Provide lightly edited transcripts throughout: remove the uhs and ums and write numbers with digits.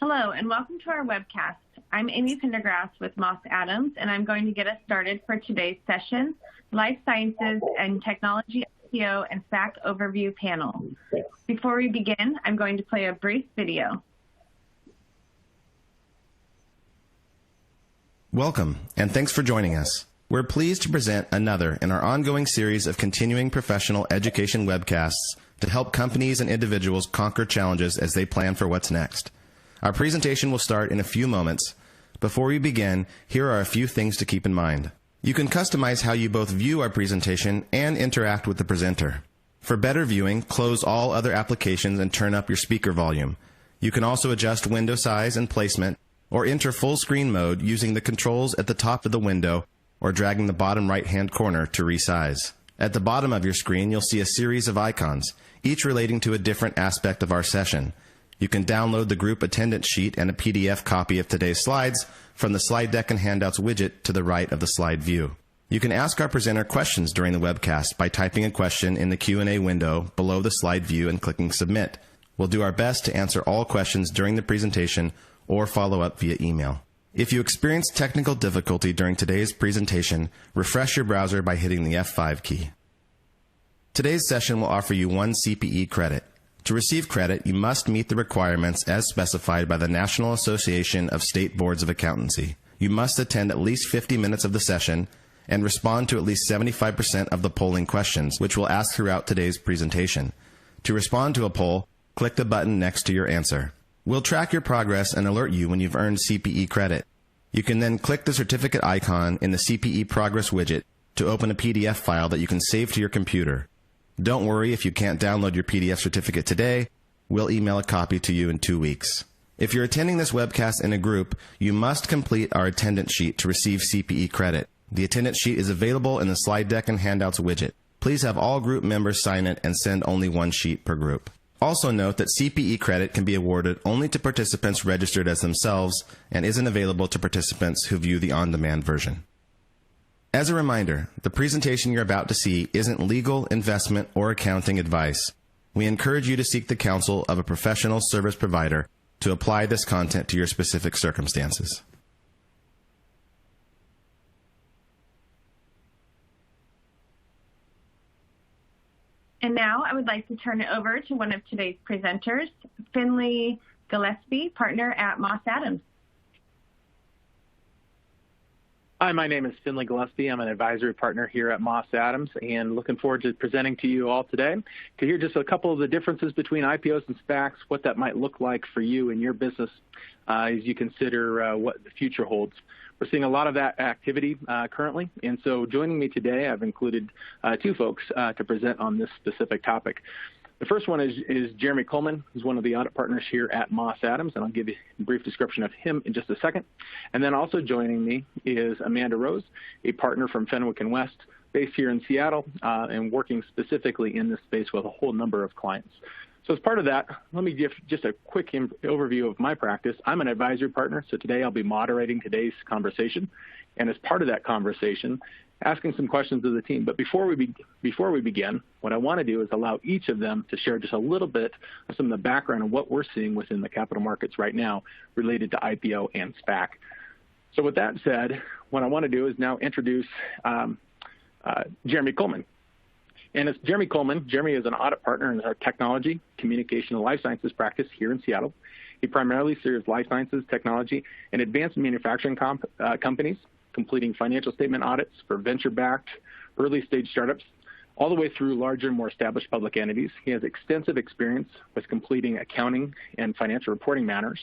Hello, and welcome to our webcast. I'm Amy Pendergrass with Moss Adams, and I'm going to get us started for today's session, Life Sciences and Technology IPO and Spac Overview Panel. Before we begin, I'm going to play a brief video. Welcome, and thanks for joining us. We're pleased to present another in our ongoing series of continuing professional education webcasts to help companies and individuals conquer challenges as they plan for what's next. Our presentation will start in a few moments. Before we begin, here are a few things to keep in mind. You can customize how you both view our presentation and interact with the presenter. For better viewing, close all other applications and turn up your speaker volume. You can also adjust window size and placement or enter full screen mode using the controls at the top of the window or dragging the bottom right-hand corner to resize. At the bottom of your screen, you'll see a series of icons, each relating to a different aspect of our session. You can download the group attendance sheet and a PDF copy of today's slides from the slide deck and handouts widget to the right of the slide view. You can ask our presenter questions during the webcast by typing a question in the Q&A window below the slide view and clicking Submit. We'll do our best to answer all questions during the presentation or follow up via email. If you experience technical difficulty during today's presentation, refresh your browser by hitting the F5 key. Today's session will offer you 1 CPE credit. To receive credit, you must meet the requirements as specified by the National Association of State Boards of Accountancy. You must attend at least 50 minutes of the session and respond to at least 75% of the polling questions, which we'll ask throughout today's presentation. To respond to a poll, click the button next to your answer. We'll track your progress and alert you when you've earned CPE credit. You can then click the certificate icon in the CPE Progress widget to open a PDF file that you can save to your computer. Don't worry if you can't download your PDF certificate today. We'll email a copy to you in 2 weeks. If you're attending this webcast in a group, you must complete our attendance sheet to receive CPE credit. The attendance sheet is available in the slide deck and handouts widget. Please have all group members sign it and send only 1 sheet per group. Also note that CPE credit can be awarded only to participants registered as themselves and isn't available to participants who view the on-demand version. As a reminder, the presentation you're about to see isn't legal, investment, or accounting advice. We encourage you to seek the counsel of a professional service provider to apply this content to your specific circumstances. And now I would like to turn it over to one of today's presenters, Finley Gillespie, partner at Moss Adams. Hi, my name is Finley Gillespie. I'm an advisory partner here at Moss Adams and looking forward to presenting to you all today to hear just a couple of the differences between IPOs and SPACs, what that might look like for you and your business as you consider what the future holds. We're seeing a lot of that activity currently, and so joining me today, I've included 2 folks to present on this specific topic. The first one is Jeremy Coleman, who's one of the audit partners here at Moss Adams, and I'll give you a brief description of him in just a second. And then also joining me is Amanda Rose, a partner from Fenwick West, based here in Seattle, and working specifically in this space with a whole number of clients. So as part of that, let me give just a quick overview of my practice. I'm an advisory partner, so today I'll be moderating today's conversation. And as part of that conversation, asking some questions of the team. But before we begin, what I want to do is allow each of them to share just a little bit of some of the background of what we're seeing within the capital markets right now related to IPO and SPAC. So with that said, what I want to do is now introduce Jeremy Coleman. And it's Jeremy Coleman. Jeremy is an audit partner in our technology, communication, and life sciences practice here in Seattle. He primarily serves life sciences, technology, and advanced manufacturing companies, completing financial statement audits for venture-backed, early-stage startups, all the way through larger, more established public entities. He has extensive experience with completing accounting and financial reporting matters,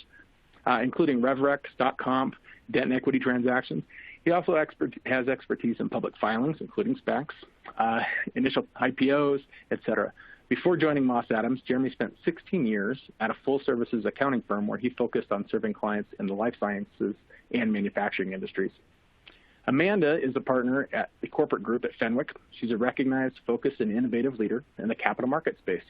including RevRec, stock comp, debt and equity transactions. He also has expertise in public filings, including SPACs, initial IPOs, et cetera. Before joining Moss Adams, Jeremy spent 16 years at a full-services accounting firm where he focused on serving clients in the life sciences and manufacturing industries. Amanda is a partner at the corporate group at Fenwick. She's a recognized, focused, and innovative leader in the capital market space.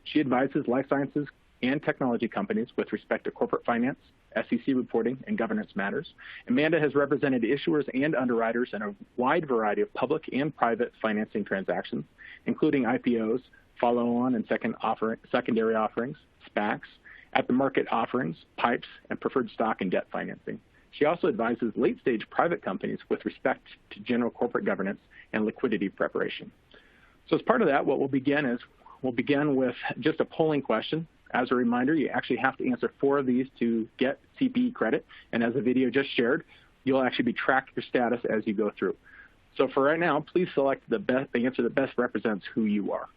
She advises life sciences and technology companies with respect to corporate finance, SEC reporting, and governance matters. Amanda has represented issuers and underwriters in a wide variety of public and private financing transactions, including IPOs, follow-on and secondary offerings, SPACs, at-the-market offerings, pipes, and preferred stock and debt financing. She also advises late-stage private companies with respect to general corporate governance and liquidity preparation. So as part of that, what we'll begin with just a polling question. As a reminder, you actually have to answer 4 of these to get CPE credit, and as the video just shared, you'll actually be tracked your status as you go through. So for right now, please select the answer that best represents who you are.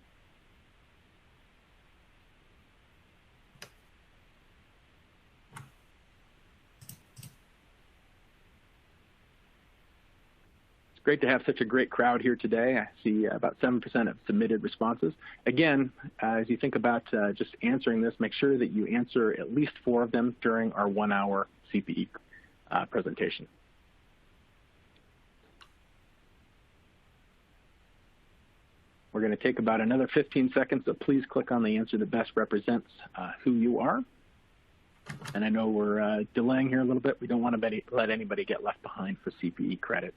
It's great to have such a great crowd here today. I see about 7% have submitted responses. Again, as you think about just answering this, make sure that you answer at least 4 of them during our 1-hour CPE presentation. We're going to take about another 15 seconds, so please click on the answer that best represents who you are. And I know we're delaying here a little bit. We don't want to let anybody get left behind for CPE credit.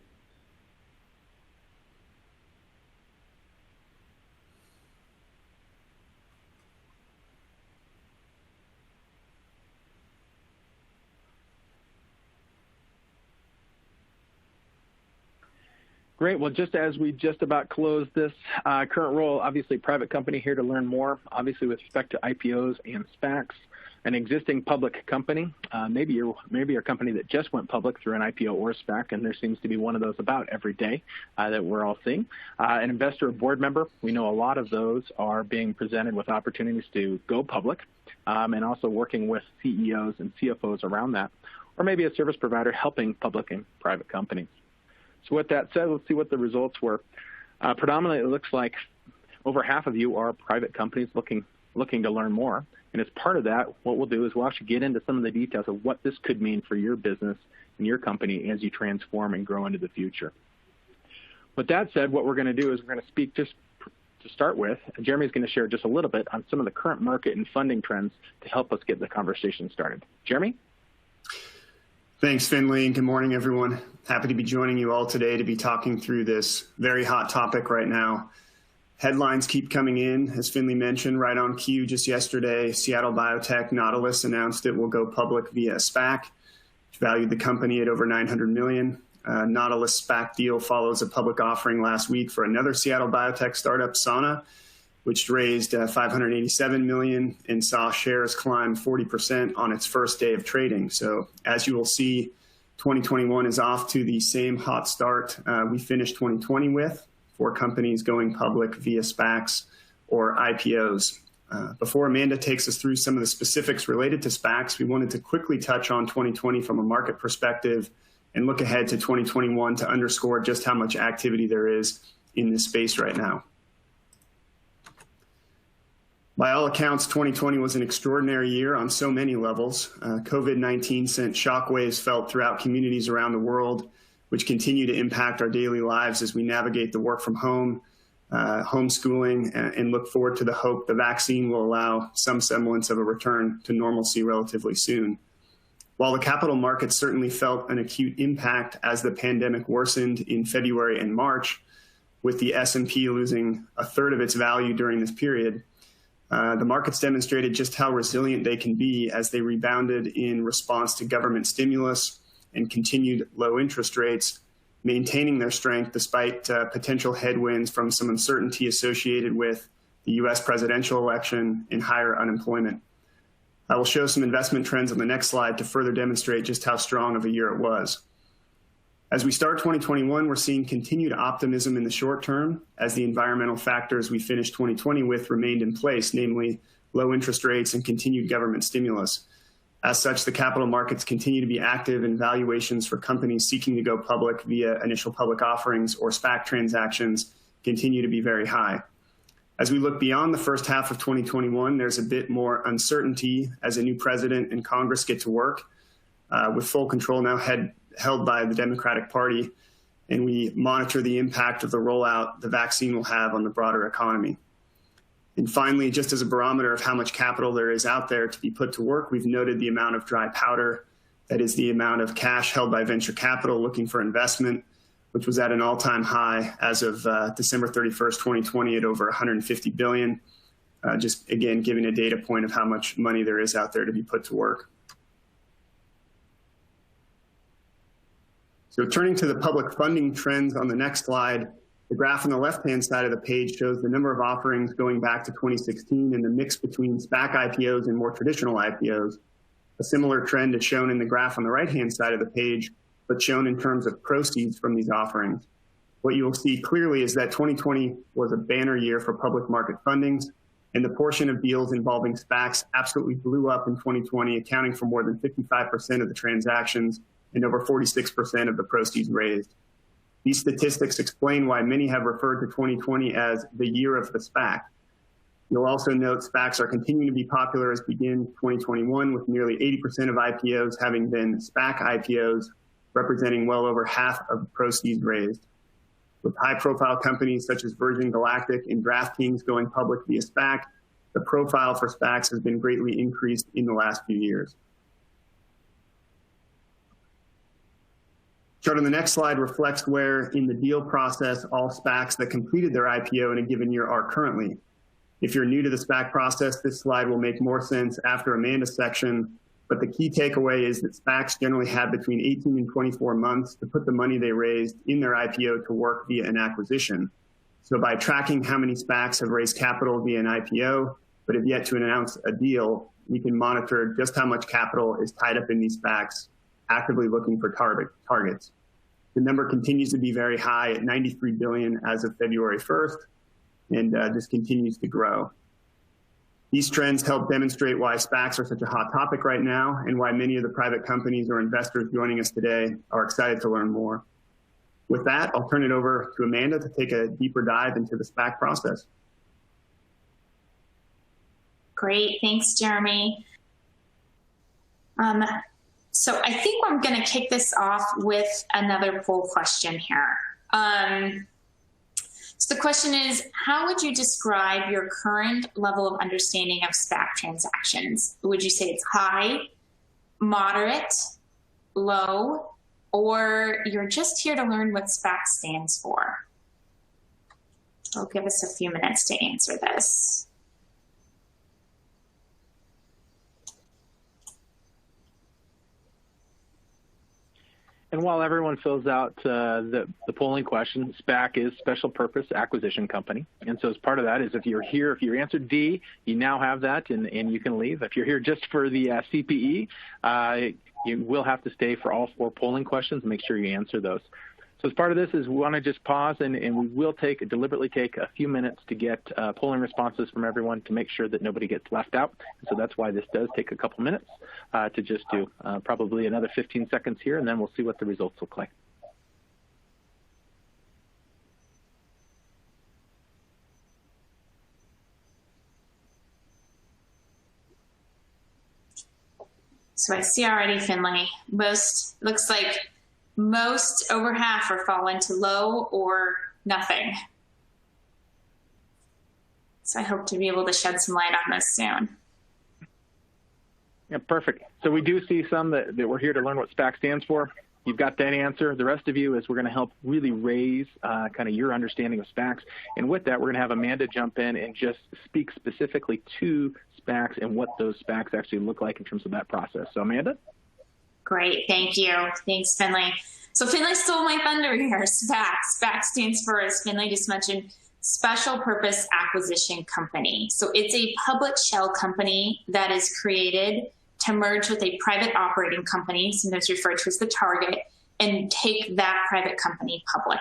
Great. Well, just as we just about close this current role, obviously private company here to learn more, obviously with respect to IPOs and SPACs, an existing public company, maybe you're a company that just went public through an IPO or SPAC, and there seems to be one of those about every day that we're all seeing. An investor or board member, we know a lot of those are being presented with opportunities to go public and also working with CEOs and CFOs around that, or maybe a service provider helping public and private companies. So with that said, let's see what the results were. Predominantly, it looks like over half of you are private companies looking to learn more. And as part of that, what we'll do is we'll actually get into some of the details of what this could mean for your business and your company as you transform and grow into the future. With that said, what we're going to do is we're going to speak just to start with. Jeremy's going to share just a little bit on some of the current market and funding trends to help us get the conversation started. Jeremy? Thanks, Finley, and good morning, everyone. Happy to be joining you all today to be talking through this very hot topic right now. Headlines keep coming in, as Finley mentioned, right on cue just yesterday. Seattle biotech Nautilus announced it will go public via a Spac, which valued the company at over $900 million. Nautilus Spac deal follows a public offering last week for another Seattle biotech startup, Sana, which raised $587 million and saw shares climb 40% on its first day of trading. So as you will see, 2021 is off to the same hot start we finished 2020 with, for companies going public via SPACs or IPOs. Before Amanda takes us through some of the specifics related to SPACs, we wanted to quickly touch on 2020 from a market perspective and look ahead to 2021 to underscore just how much activity there is in this space right now. By all accounts, 2020 was an extraordinary year on so many levels. COVID-19 sent shockwaves felt throughout communities around the world, which continue to impact our daily lives as we navigate the work from home, homeschooling, and look forward to the hope the vaccine will allow some semblance of a return to normalcy relatively soon. While the capital markets certainly felt an acute impact as the pandemic worsened in February and March, with the S&P losing a third of its value during this period, the markets demonstrated just how resilient they can be as they rebounded in response to government stimulus and continued low interest rates, maintaining their strength despite potential headwinds from some uncertainty associated with the U.S. presidential election and higher unemployment. I will show some investment trends on the next slide to further demonstrate just how strong of a year it was. As we start 2021, we're seeing continued optimism in the short term as the environmental factors we finished 2020 with remained in place, namely low interest rates and continued government stimulus. As such, the capital markets continue to be active and valuations for companies seeking to go public via initial public offerings or SPAC transactions continue to be very high. As we look beyond the first half of 2021, there's a bit more uncertainty as a new president and Congress get to work, with full control now held by the Democratic Party, and we monitor the impact of the rollout the vaccine will have on the broader economy. And finally, just as a barometer of how much capital there is out there to be put to work, we've noted the amount of dry powder, that is the amount of cash held by venture capital looking for investment, which was at an all-time high as of December 31st, 2020 at over $150 billion. just, again, giving a data point of how much money there is out there to be put to work. So turning to the public funding trends on the next slide, the graph on the left-hand side of the page shows the number of offerings going back to 2016 and the mix between SPAC IPOs and more traditional IPOs. A similar trend is shown in the graph on the right-hand side of the page, but shown in terms of proceeds from these offerings. What you will see clearly is that 2020 was a banner year for public market fundings, and the portion of deals involving SPACs absolutely blew up in 2020, accounting for more than 55% of the transactions and over 46% of the proceeds raised. These statistics explain why many have referred to 2020 as the year of the SPAC. You'll also note SPACs are continuing to be popular as begin 2021, with nearly 80% of IPOs having been SPAC IPOs, representing well over half of the proceeds raised. With high-profile companies such as Virgin Galactic and DraftKings going public via SPAC, the profile for SPACs has been greatly increased in the last few years. Chart on the next slide reflects where in the deal process all SPACs that completed their IPO in a given year are currently. If you're new to the SPAC process, this slide will make more sense after Amanda's section, but the key takeaway is that SPACs generally have between 18 and 24 months to put the money they raised in their IPO to work via an acquisition. So by tracking how many SPACs have raised capital via an IPO, but have yet to announce a deal, we can monitor just how much capital is tied up in these SPACs, actively looking for targets. The number continues to be very high at 93 billion as of February 1st, and just continues to grow. These trends help demonstrate why SPACs are such a hot topic right now and why many of the private companies or investors joining us today are excited to learn more. With that, I'll turn it over to Amanda to take a deeper dive into the SPAC process. Great, thanks, Jeremy. So I think I'm going to kick this off with another poll question here. So the question is, how would you describe your current level of understanding of SPAC transactions? Would you say it's high, moderate, low, or you're just here to learn what Spac stands for? I'll give us a few minutes to answer this. And while everyone fills out the polling question, SPAC is Special Purpose Acquisition Company. And so as part of that is if you're here, if you answered D, you now have that and you can leave. If you're here just for the CPE, you will have to stay for all 4 polling questions and make sure you answer those. So as part of this is we want to just pause and we will deliberately take a few minutes to get polling responses from everyone to make sure that nobody gets left out. And so that's why this does take a couple minutes to just do probably another 15 seconds here, and then we'll see what the results look like. So I see already, Finley, looks like most, over half, are fall into low or nothing. So I hope to be able to shed some light on this soon. Yeah, perfect. So we do see some that we're here to learn what SPAC stands for. You've got that answer. The rest of you is we're going to help really raise kind of your understanding of SPACs. And with that, we're going to have Amanda jump in and just speak specifically to SPACs and what those SPACs actually look like in terms of that process. So Amanda? Great, thank you. Thanks, Finley. So Finley stole my thunder here. SPAC. SPAC stands for, as Finley just mentioned, Special Purpose Acquisition Company. So it's a public shell company that is created to merge with a private operating company, sometimes referred to as the target, and take that private company public.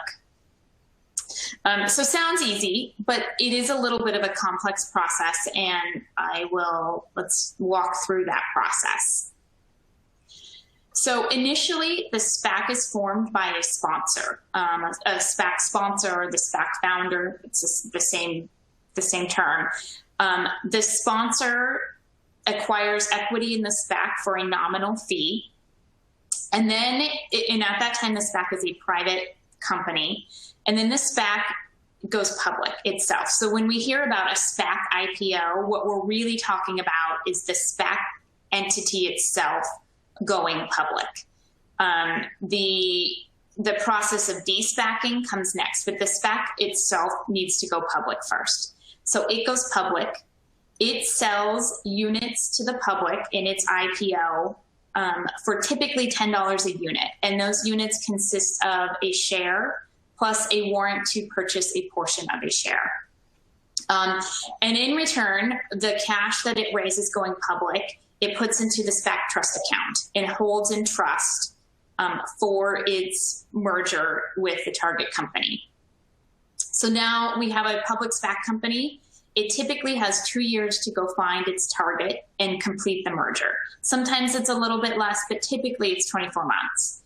So sounds easy, but it is a little bit of a complex process, and let's walk through that process. So initially, the SPAC is formed by a sponsor, a SPAC sponsor or the SPAC founder. It's the same term. The sponsor acquires equity in the SPAC for a nominal fee, and then, at that time, the SPAC is a private company, and then the SPAC goes public itself. So when we hear about a SPAC IPO, what we're really talking about is the SPAC entity itself going public. The process of de-SPACing comes next, but the SPAC itself needs to go public first. So it goes public, It sells units to the public in its IPO for typically $10 a unit. And those units consist of a share plus a warrant to purchase a portion of a share. And in return, the cash that it raises going public, it puts into the Spac trust account and holds in trust for its merger with the target company. So now we have a public Spac company. It typically has 2 years to go find its target and complete the merger. Sometimes it's a little bit less, but typically it's 24 months.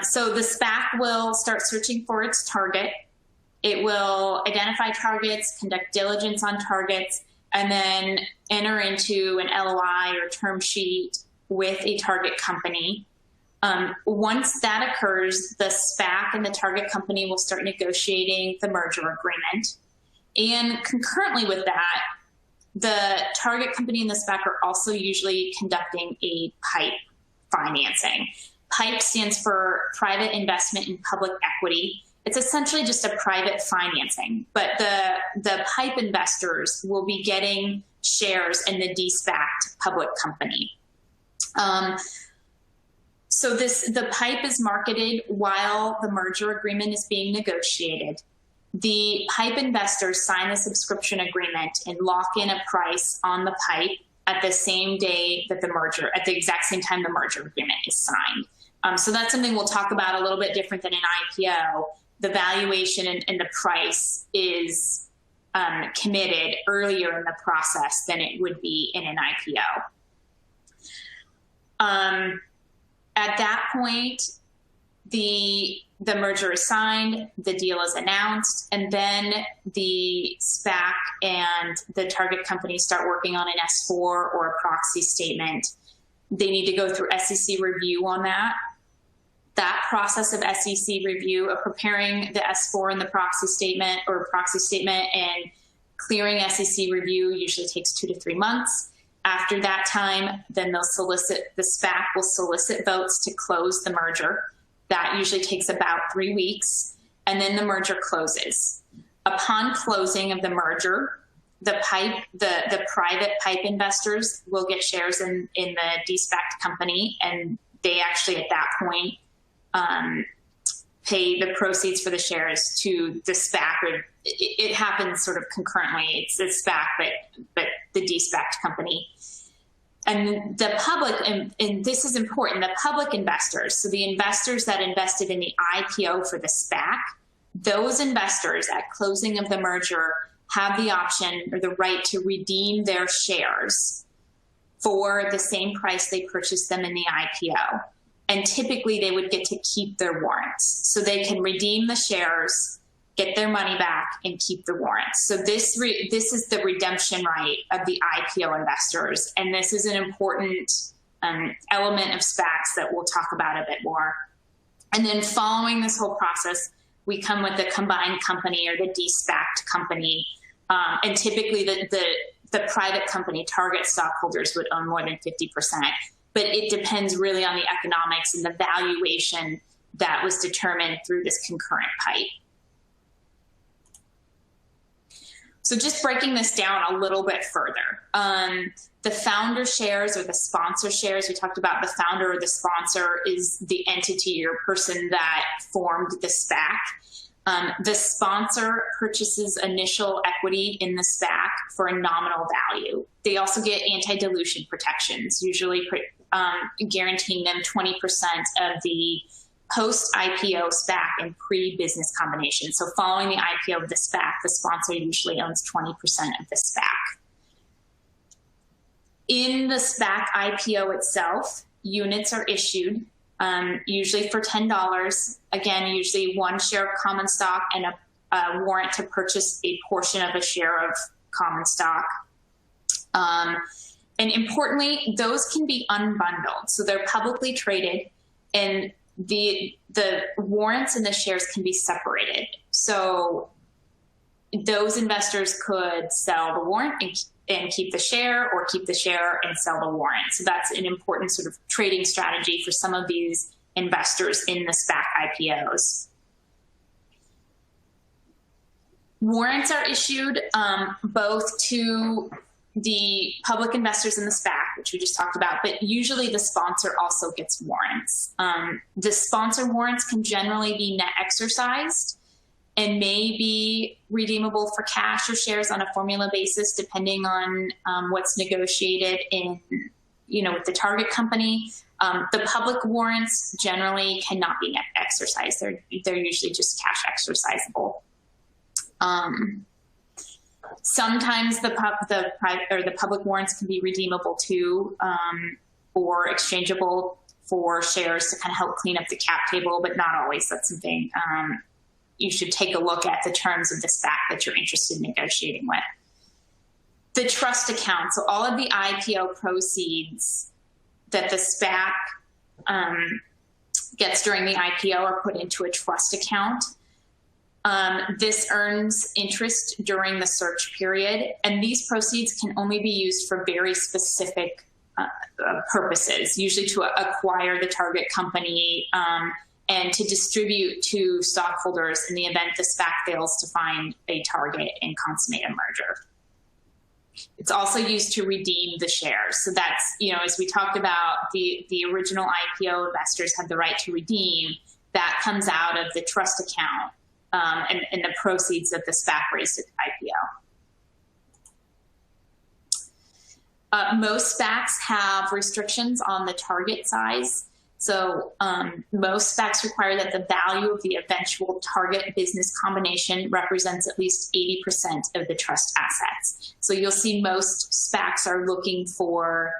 So the Spac will start searching for its target. It will identify targets, conduct diligence on targets, and then enter into an LOI or term sheet with a target company. Once that occurs, the Spac and the target company will start negotiating the merger agreement. And concurrently with that, the target company and the Spac are also usually conducting a PIPE financing. PIPE stands for Private Investment in Public Equity. It's essentially just a private financing, but the PIPE investors will be getting shares in the de-SPACed public company. So the PIPE is marketed while the merger agreement is being negotiated. The PIPE investors sign the subscription agreement and lock in a price on the PIPE at the same day that at the exact same time the merger agreement is signed. So that's something we'll talk about a little bit different than an IPO. The valuation and the price is committed earlier in the process than it would be in an IPO. At that point, the merger is signed, the deal is announced, and then the SPAC and the target company start working on an S4 or a proxy statement. They need to go through SEC review on that. That process of SEC review of preparing the S4 and the proxy statement and clearing SEC review usually takes 2 to 3 months. After that time, then the SPAC will solicit votes to close the merger. That usually takes about 3 weeks, and then the merger closes. Upon closing of the merger, the private PIPE investors will get shares in the de-SPACed company, and they actually at that point pay the proceeds for the shares to the SPAC. Or it happens sort of concurrently. It's the SPAC, but the de-SPACed company. And the public, and this is important, the public investors, so the investors that invested in the IPO for the SPAC, those investors at closing of the merger have the option or the right to redeem their shares for the same price they purchased them in the IPO. And typically they would get to keep their warrants. So they can redeem the shares, get their money back, and keep the warrants. So this is the redemption right of the IPO investors. And this is an important element of SPACs that we'll talk about a bit more. And then following this whole process, we come with the combined company or the de-SPACed company. And typically the private company target stockholders would own more than 50%. But it depends really on the economics and the valuation that was determined through this concurrent PIPE. So just breaking this down a little bit further, the founder shares or the sponsor shares, we talked about the founder or the sponsor is the entity or person that formed the SPAC. The sponsor purchases initial equity in the SPAC for a nominal value. They also get anti-dilution protections, usually guaranteeing them 20% of the post-IPO SPAC and pre-business combination. So following the IPO of the SPAC, the sponsor usually owns 20% of the SPAC. In the SPAC IPO itself, units are issued, usually for $10. Again, usually 1 share of common stock and a warrant to purchase a portion of a share of common stock. And importantly, those can be unbundled. So they're publicly traded, and the warrants and the shares can be separated. So those investors could sell the warrant and keep the share, or keep the share and sell the warrant. So that's an important sort of trading strategy for some of these investors in the SPAC IPOs. Warrants are issued both to the public investors in the Spac, which we just talked about, but usually the sponsor also gets warrants. The sponsor warrants can generally be net exercised and may be redeemable for cash or shares on a formula basis, depending on what's negotiated in, with the target company. The public warrants generally cannot be net exercised. They're usually just cash exercisable. Sometimes the public warrants can be redeemable too, or exchangeable for shares to kind of help clean up the cap table, but not always. That's something you should take a look at the terms of the Spac that you're interested in negotiating with. The trust account. So all of the IPO proceeds that the Spac gets during the IPO are put into a trust account. This earns interest during the search period, and these proceeds can only be used for very specific purposes, usually to acquire the target company and to distribute to stockholders in the event the Spac fails to find a target and consummate a merger. It's also used to redeem the shares. So that's, as we talked about, the original IPO investors have the right to redeem. That comes out of the trust account and the proceeds that the Spac raised at the IPO. Most SPACs have restrictions on the target size. So most SPACs require that the value of the eventual target business combination represents at least 80% of the trust assets. So you'll see most SPACs are looking to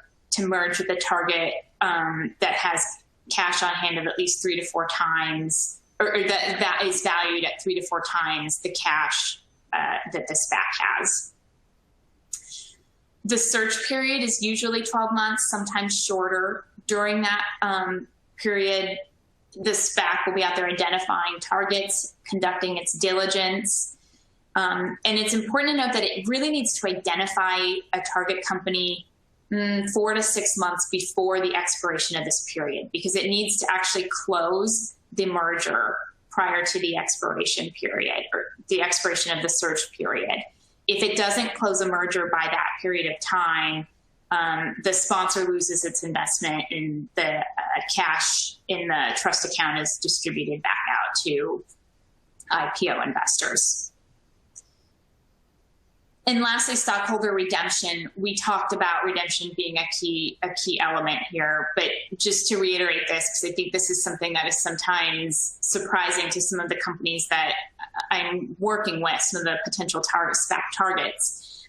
merge with a target that has cash on hand of at least 3 to 4 times, or that is valued at 3 to 4 times the cash that the SPAC has. The search period is usually 12 months, sometimes shorter. During that period, the SPAC will be out there identifying targets, conducting its diligence. And it's important to note that it really needs to identify a target company 4 to 6 months before the expiration of this period, because it needs to actually close the merger prior to the expiration period, or the expiration of the search period. If it doesn't close a merger by that period of time, the sponsor loses its investment, and the cash in the trust account is distributed back out to IPO investors. And lastly, stockholder redemption. We talked about redemption being a key element here, but just to reiterate this, because I think this is something that is sometimes surprising to some of the companies that I'm working with, some of the potential SPAC targets.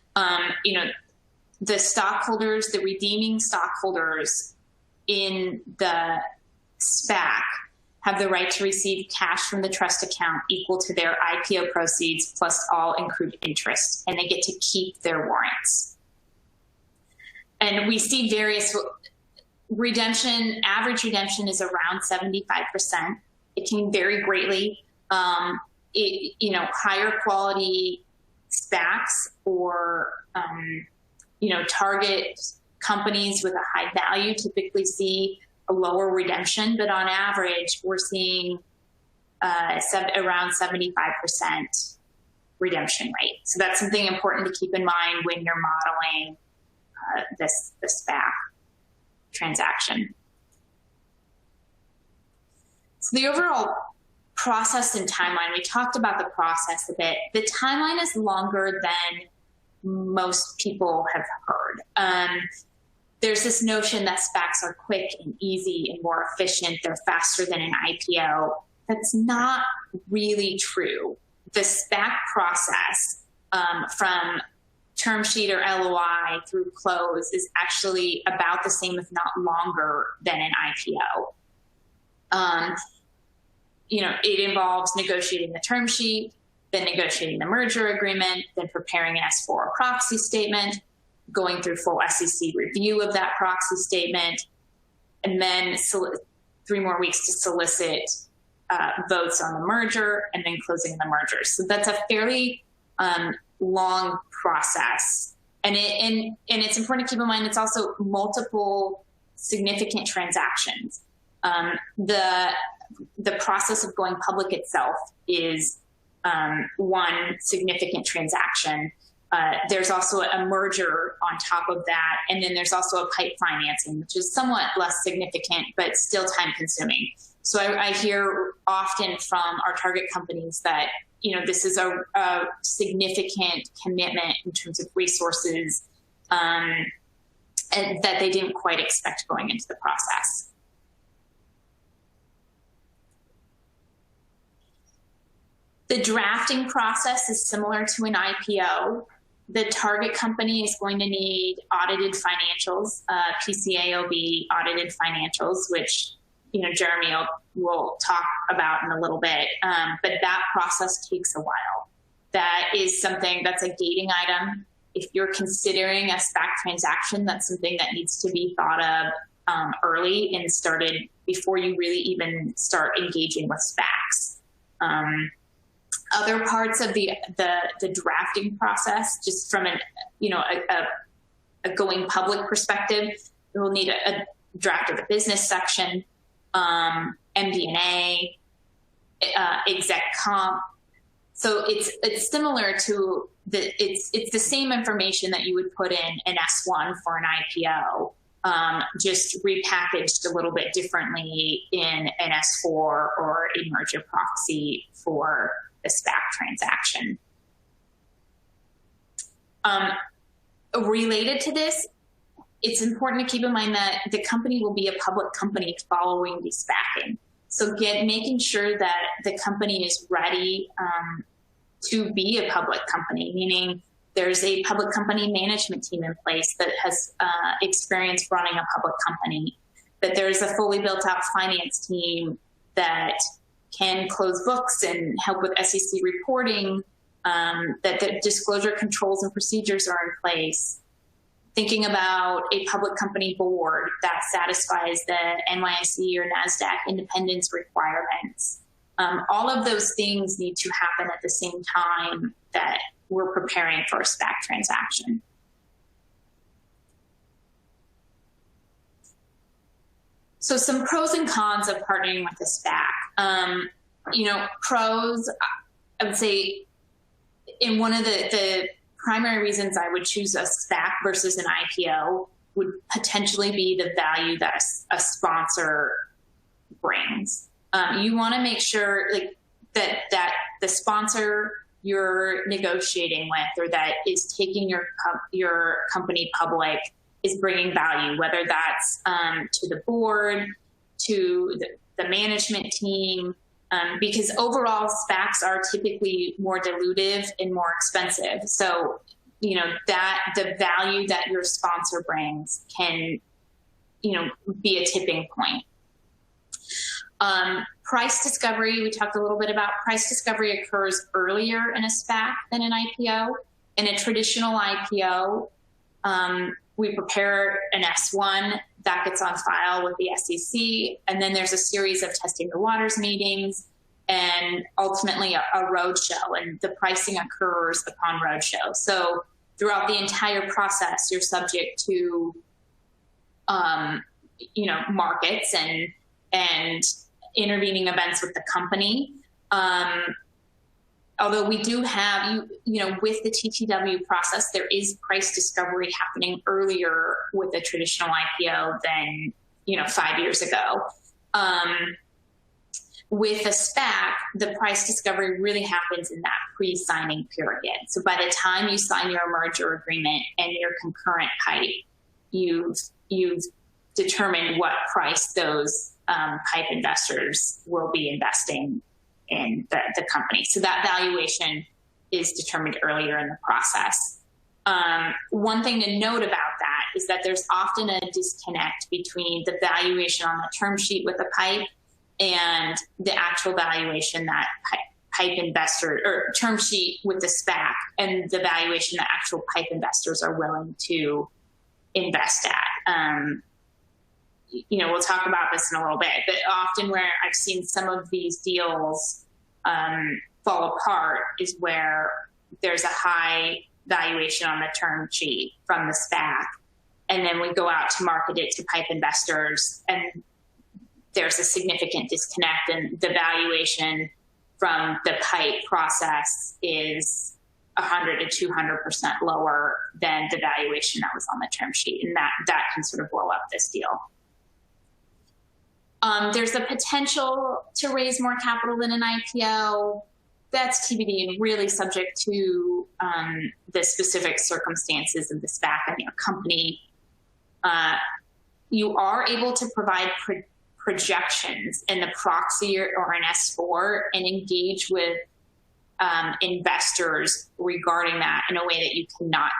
The stockholders, the redeeming stockholders in the SPAC have the right to receive cash from the trust account equal to their IPO proceeds plus all accrued interest, and they get to keep their warrants. And we see various redemption, average redemption is around 75%. It can vary greatly. Higher quality SPACs or target companies with a high value typically see a lower redemption, but on average, we're seeing around 75% redemption rate. So that's something important to keep in mind when you're modeling the SPAC transaction. So the overall process and timeline, we talked about the process a bit. The timeline is longer than most people have heard. There's this notion that SPACs are quick and easy and more efficient. They're faster than an IPO. That's not really true. The SPAC process from term sheet or LOI through close is actually about the same, if not longer, than an IPO. It involves negotiating the term sheet, then negotiating the merger agreement, then preparing an S-4 proxy statement, going through full SEC review of that proxy statement, and then 3 more weeks to solicit votes on the merger, and then closing the merger. So that's a fairly long process. And it's important to keep in mind it's also multiple significant transactions. The process of going public itself is one significant transaction. There's also a merger on top of that. And then there's also a PIPE financing, which is somewhat less significant, but still time consuming. So I hear often from our target companies that, this is a significant commitment in terms of resources and that they didn't quite expect going into the process. The drafting process is similar to an IPO. The target company is going to need audited financials, PCAOB audited financials, which Jeremy will talk about in a little bit, but that process takes a while. That is something that's a gating item. If you're considering a Spac transaction, that's something that needs to be thought of early and started before you really even start engaging with Spacs. Other parts of the drafting process, just from a going public perspective, we'll need a draft of the business section, MD&A, exec comp. So it's similar to it's the same information that you would put in an S1 for an IPO, just repackaged a little bit differently in an S4 or a merger proxy for the Spac transaction. Related to this, it's important to keep in mind that the company will be a public company following the SPACing. So making sure that the company is ready to be a public company, meaning there's a public company management team in place that has experience running a public company, that there's a fully built out finance team that can close books and help with SEC reporting, that the disclosure controls and procedures are in place. Thinking about a public company board that satisfies the NYSE or NASDAQ independence requirements. All of those things need to happen at the same time that we're preparing for a SPAC transaction. So some pros and cons of partnering with a SPAC. Pros, I would say, in one of the primary reasons I would choose a SPAC versus an IPO would potentially be the value that a sponsor brings. You want to make sure that the sponsor you're negotiating with or that is taking your company public is bringing value, whether that's to the board, to the management team, because overall SPACs are typically more dilutive and more expensive. So, that the value that your sponsor brings can, be a tipping point. Price discovery, we talked a little bit about. Price discovery occurs earlier in a SPAC than an IPO. In a traditional IPO, we prepare an S1 that gets on file with the SEC, and then there's a series of testing the waters meetings and ultimately a roadshow, and the pricing occurs upon roadshow. So throughout the entire process, you're subject to, markets and intervening events with the company. Although we do have, with the TTW process, there is price discovery happening earlier with a traditional IPO than, 5 years ago. With a SPAC, the price discovery really happens in that pre-signing period. So by the time you sign your merger agreement and your concurrent PIPE, you've determined what price those PIPE investors will be investing in the company. So that valuation is determined earlier in the process. One thing to note about that is that there's often a disconnect between the valuation on the term sheet with the PIPE and the actual valuation that PIPE investor or term sheet with the SPAC and the valuation that actual PIPE investors are willing to invest at. We'll talk about this in a little bit, but often where I've seen some of these deals fall apart is where there's a high valuation on the term sheet from the SPAC, and then we go out to market it to PIPE investors, and there's a significant disconnect, and the valuation from the PIPE process is 100 to 200% lower than the valuation that was on the term sheet. And that can sort of blow up this deal. There's the potential to raise more capital than an IPO. That's TBD and really subject to the specific circumstances of the SPAC and your company. You are able to provide projections in the proxy or an S4 and engage with investors regarding that in a way that you cannot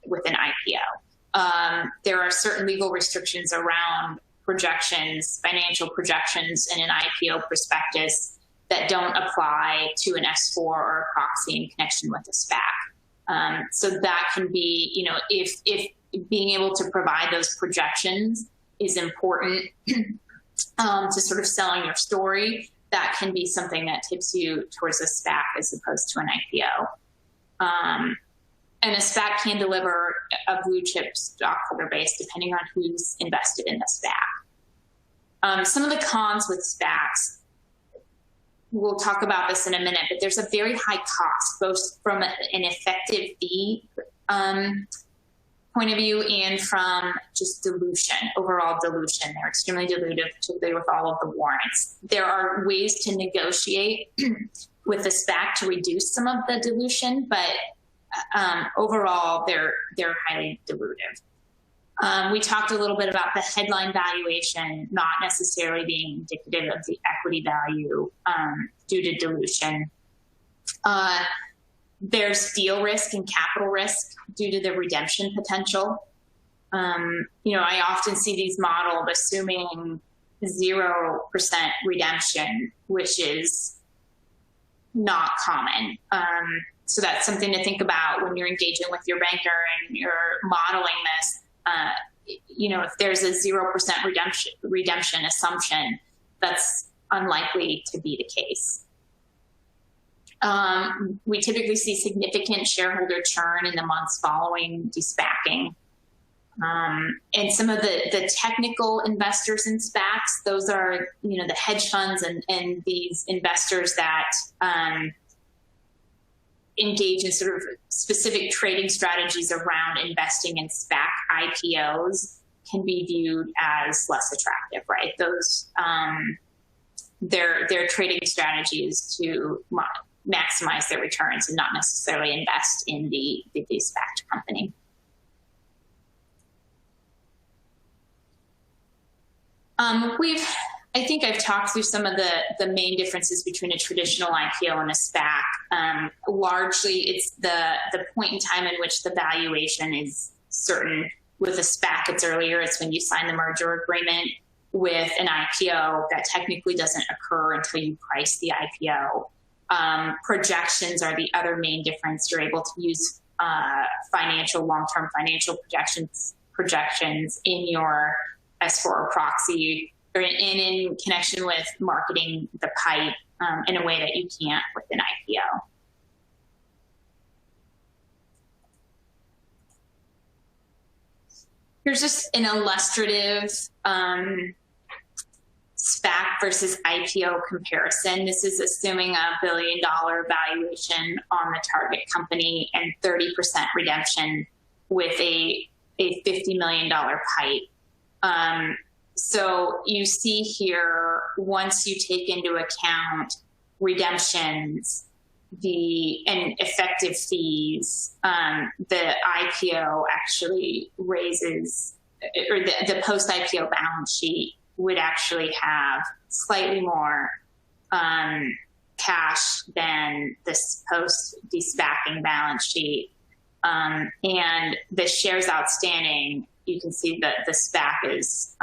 with an IPO. There are certain legal restrictions around projections, financial projections in an IPO prospectus that don't apply to an S4 or a proxy in connection with a SPAC. So that can be, if being able to provide those projections is important to sort of selling your story, that can be something that tips you towards a SPAC as opposed to an IPO. And a SPAC can deliver a blue chip stockholder base depending on who's invested in the SPAC. Some of the cons with SPACs, we'll talk about this in a minute, but there's a very high cost, both from an effective fee point of view and from just dilution, overall dilution. They're extremely dilutive, particularly with all of the warrants. There are ways to negotiate with the SPAC to reduce some of the dilution, but overall, they're highly dilutive. We talked a little bit about the headline valuation not necessarily being indicative of the equity value due to dilution. There's deal risk and capital risk due to the redemption potential. I often see these modeled assuming 0% redemption, which is not common. So that's something to think about when you're engaging with your banker and you're modeling this. If there's a 0% redemption assumption, that's unlikely to be the case. We typically see significant shareholder churn in the months following de-SPACing. And some of the technical investors in SPACs, those are, the hedge funds and these investors that engage in sort of specific trading strategies around investing in SPAC IPOs can be viewed as less attractive, right? Those, their trading strategies to maximize their returns and not necessarily invest in the SPAC company. I think I've talked through some of the main differences between a traditional IPO and a SPAC. Largely, it's the point in time in which the valuation is certain. With a SPAC, it's earlier. It's when you sign the merger agreement. With an IPO, that technically doesn't occur until you price the IPO. Projections are the other main difference. You're able to use long-term financial projections in your S4 or proxy, or in connection with marketing the pipe in a way that you can't with an IPO. Here's just an illustrative SPAC versus IPO comparison. This is assuming $1 billion valuation on the target company and 30% redemption with a $50 million pipe. So you see here, once you take into account redemptions, and effective fees, the IPO actually raises, or the post-IPO balance sheet would actually have slightly more cash than this post-de-SPACing balance sheet. And the shares outstanding, you can see that the SPAC is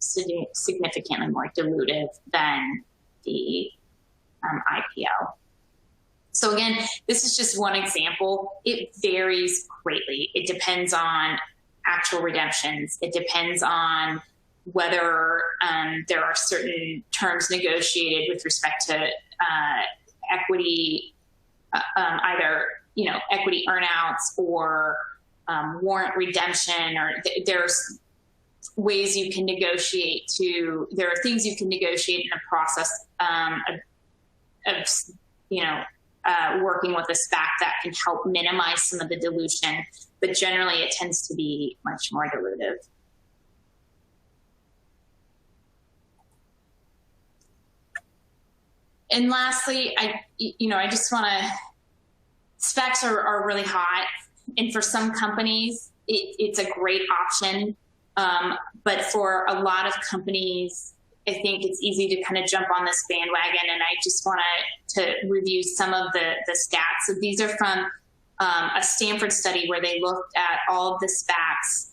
significantly more dilutive than the IPO. So again, this is just one example. It varies greatly. It depends on actual redemptions. It depends on whether there are certain terms negotiated with respect to equity, either equity earnouts or warrant redemption, or there's ways you can negotiate there are things you can negotiate in the process of working with a SPAC that can help minimize some of the dilution, but generally it tends to be much more dilutive. And lastly, I just want to, SPACs are really hot, and for some companies, it's a great option. But for a lot of companies, I think it's easy to kind of jump on this bandwagon, and I just want to review some of the stats. So these are from a Stanford study where they looked at all of the SPACs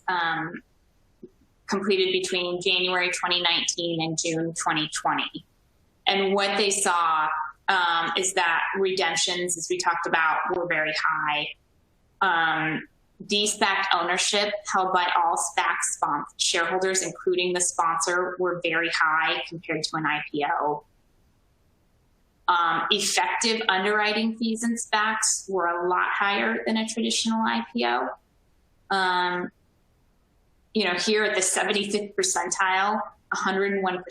completed between January 2019 and June 2020. And what they saw is that redemptions, as we talked about, were very high. De-SPAC ownership held by all SPAC shareholders, including the sponsor, were very high compared to an IPO. Effective underwriting fees in SPACs were a lot higher than a traditional IPO. Here at the 75th percentile, 101%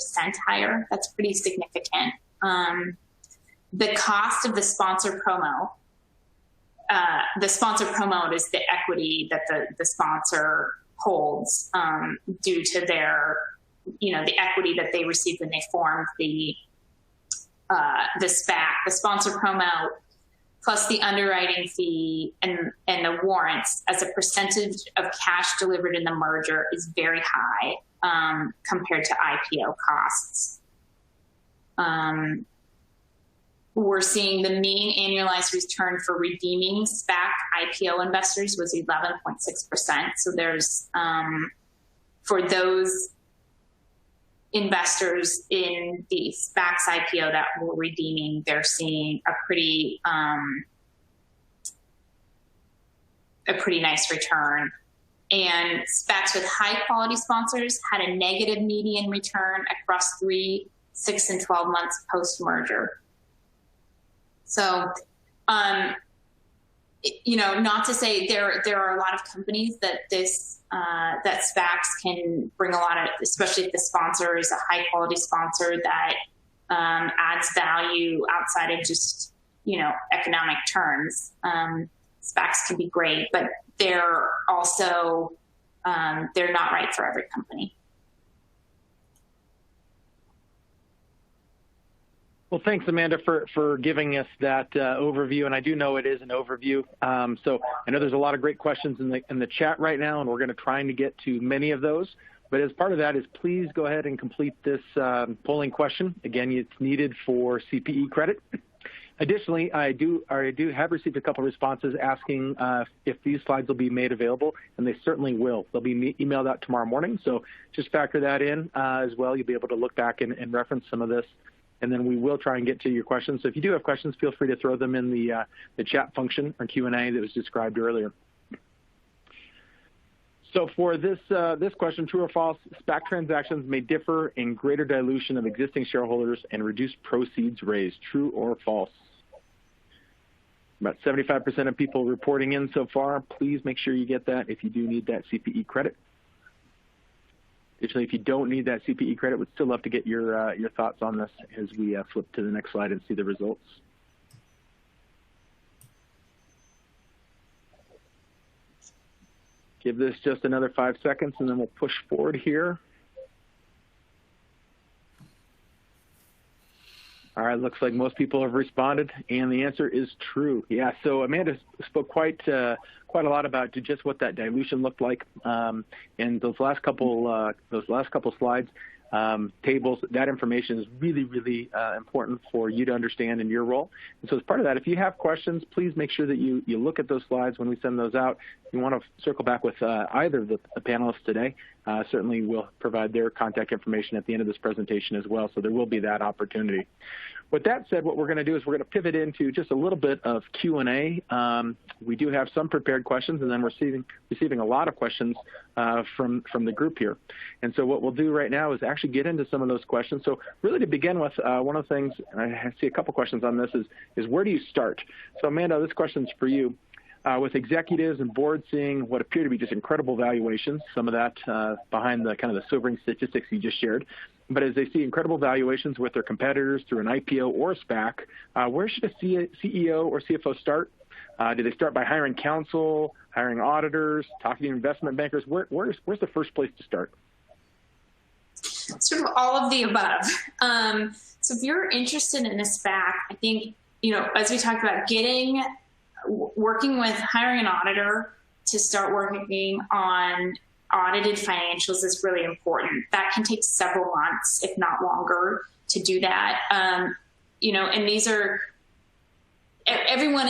higher. That's pretty significant. The cost of the sponsor promo. The sponsor promote is the equity that the sponsor holds due to their, the equity that they received when they formed the SPAC. The sponsor promote plus the underwriting fee and the warrants as a percentage of cash delivered in the merger is very high compared to IPO costs. We're seeing the mean annualized return for redeeming SPAC IPO investors was 11.6%. So there's, for those investors in the SPAC's IPO that were redeeming, they're seeing a pretty nice return. And SPACs with high quality sponsors had a negative median return across 3, 6, and 12 months post-merger. So, not to say there are a lot of companies that that SPACs can bring a lot of, especially if the sponsor is a high quality sponsor that adds value outside of just, economic terms. SPACs can be great, but they're also, they're not right for every company. Well, thanks, Amanda, for giving us that overview, and I do know it is an overview. So I know there's a lot of great questions in the chat right now, and we're going to try to get to many of those. But as part of that is please go ahead and complete this polling question. Again, it's needed for CPE credit. Additionally, I do have received a couple responses asking if these slides will be made available, and they certainly will. They'll be emailed out tomorrow morning, so just factor that in as well. You'll be able to look back and reference some of this. And then we will try and get to your questions. So if you do have questions, feel free to throw them in the chat function or Q&A that was described earlier. So for this question, true or false, SPAC transactions may differ in greater dilution of existing shareholders and reduced proceeds raised. True or false? About 75% of people reporting in so far. Please make sure you get that if you do need that CPE credit. Additionally, if you don't need that CPE credit, we'd still love to get your thoughts on this as we flip to the next slide and see the results. Give this just another 5 seconds, and then we'll push forward here. All right, looks like most people have responded, and the answer is true. Yeah, so Amanda spoke quite a lot about just what that dilution looked like, and those last couple slides, tables. That information is really, really important for you to understand in your role. And so as part of that, if you have questions, please make sure that you look at those slides when we send those out. If you want to circle back with either of the panelists today, certainly we'll provide their contact information at the end of this presentation as well, so there will be that opportunity. With that said, what we're going to do is we're going to pivot into just a little bit of Q&A. We do have some prepared questions, and then we're receiving a lot of questions from the group here. And so what we'll do right now is actually get into some of those questions. So really to begin with, one of the things, and I see a couple questions on this, is where do you start? So Amanda, this question's for you. with executives and boards seeing what appear to be just incredible valuations, some of that behind the kind of the sobering statistics you just shared. But as they see incredible valuations with their competitors through an IPO or SPAC, where should a CEO or CFO start? Do they start by hiring counsel, hiring auditors, talking to investment bankers? Where's the first place to start? Sort of all of the above. So if you're interested in a SPAC, I think, as we talked about, working with hiring an auditor to start working on audited financials is really important. That can take several months, if not longer, to do that. And these are everyone.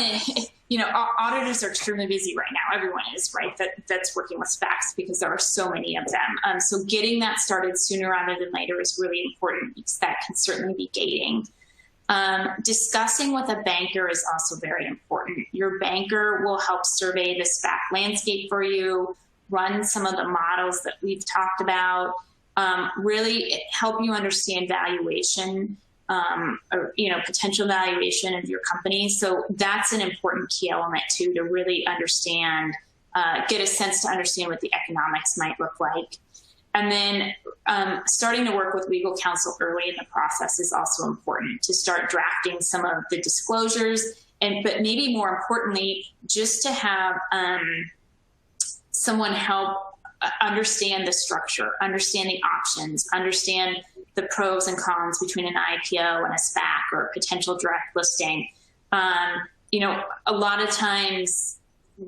Auditors are extremely busy right now. Everyone is, right? That's working with SPACs because there are so many of them. So getting that started sooner rather than later is really important because that can certainly be gating. Discussing with a banker is also very important. Your banker will help survey the SPAC landscape for you, run some of the models that we've talked about, really help you understand valuation, or potential valuation of your company. So that's an important key element too, to really understand, get a sense to understand what the economics might look like. And then starting to work with legal counsel early in the process is also important, to start drafting some of the disclosures, but maybe more importantly, just to have someone help understand the structure, understand the options, understand the pros and cons between an IPO and a SPAC or a potential direct listing. A lot of times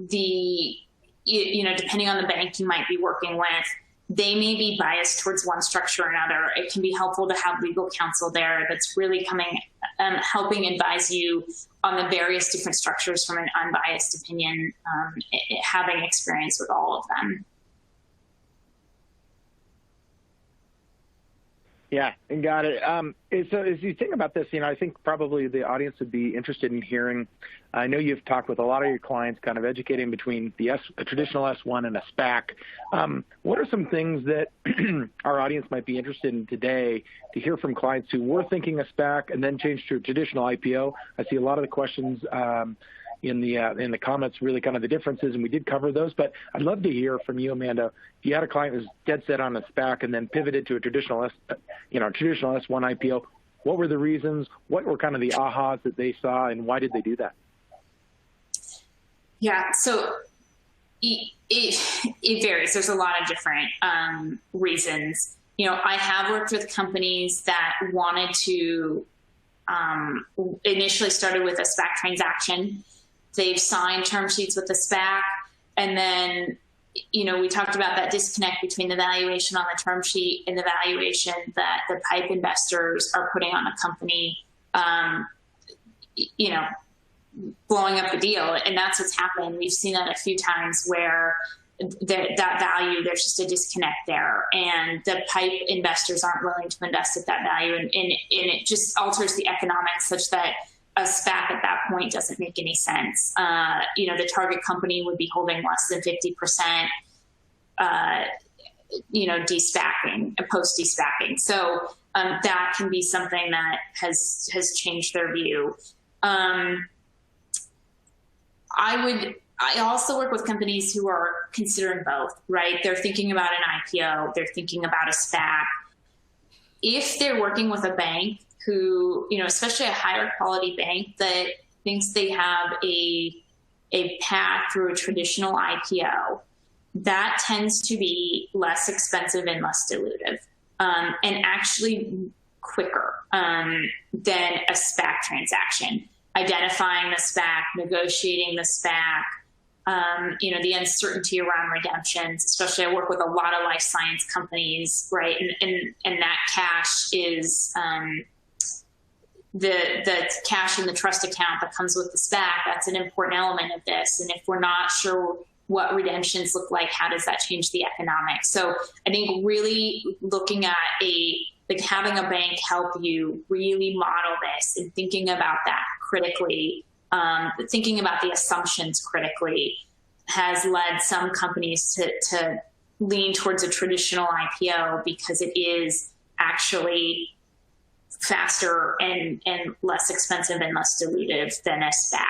depending on the bank you might be working with, they may be biased towards one structure or another. It can be helpful to have legal counsel there that's really helping advise you on the various different structures from an unbiased opinion, having experience with all of them. Yeah, got it. So as you think about this, I think probably the audience would be interested in hearing. I know you've talked with a lot of your clients, kind of educating between a traditional S1 and a SPAC. What are some things that our audience might be interested in today to hear from clients who were thinking a SPAC and then changed to a traditional IPO? I see a lot of the questions in the comments, really kind of the differences, and we did cover those. But I'd love to hear from you, Amanda. If you had a client who's dead set on a SPAC and then pivoted to a traditional S1 IPO, what were the reasons? What were kind of the ahas that they saw, and why did they do that? Yeah, so it varies. There's a lot of different reasons. I have worked with companies that wanted to initially started with a SPAC transaction. They've signed term sheets with the SPAC, and then, we talked about that disconnect between the valuation on the term sheet and the valuation that the PIPE investors are putting on a company, blowing up the deal. And that's what's happened. We've seen that a few times where that value, there's just a disconnect there, and the PIPE investors aren't willing to invest at that value, and it just alters the economics such that a SPAC at that point doesn't make any sense. The target company would be holding less than 50%, de-SPACing, post-de-SPACing. So that can be something that has changed their view. I also work with companies who are considering both, right? They're thinking about an IPO, they're thinking about a SPAC. If they're working with a bank who, especially a higher quality bank that thinks they have a path through a traditional IPO, that tends to be less expensive and less dilutive, and actually quicker than a SPAC transaction. Identifying the SPAC, negotiating the SPAC, the uncertainty around redemptions, especially I work with a lot of life science companies, right? And that cash is the cash in the trust account that comes with the SPAC. That's an important element of this. And if we're not sure what redemptions look like, how does that change the economics? So I think really looking at having a bank help you really model this and thinking about that critically, thinking about the assumptions critically, has led some companies to lean towards a traditional IPO because it is actually faster and less expensive and less dilutive than a SPAC.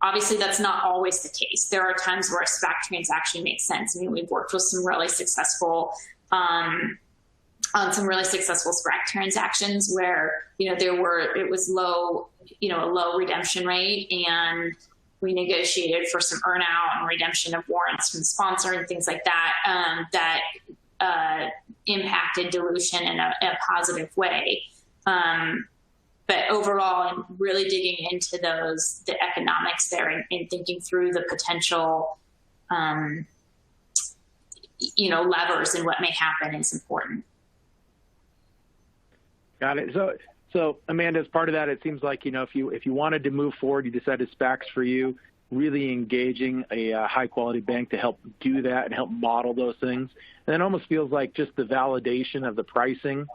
Obviously, that's not always the case. There are times where a SPAC transaction makes sense. I mean, we've worked with some really successful on some really successful SPAC transactions where, it was low, a low redemption rate, and we negotiated for some earnout and redemption of warrants from the sponsor and things like that, that impacted dilution in a positive way. But overall, I'm really digging into the economics there and thinking through the potential, levers and what may happen is important. Got it. So Amanda, as part of that, it seems like, if you wanted to move forward, you decided SPACs for you, really engaging a high quality bank to help do that and help model those things. And it almost feels like just the validation of the pricing,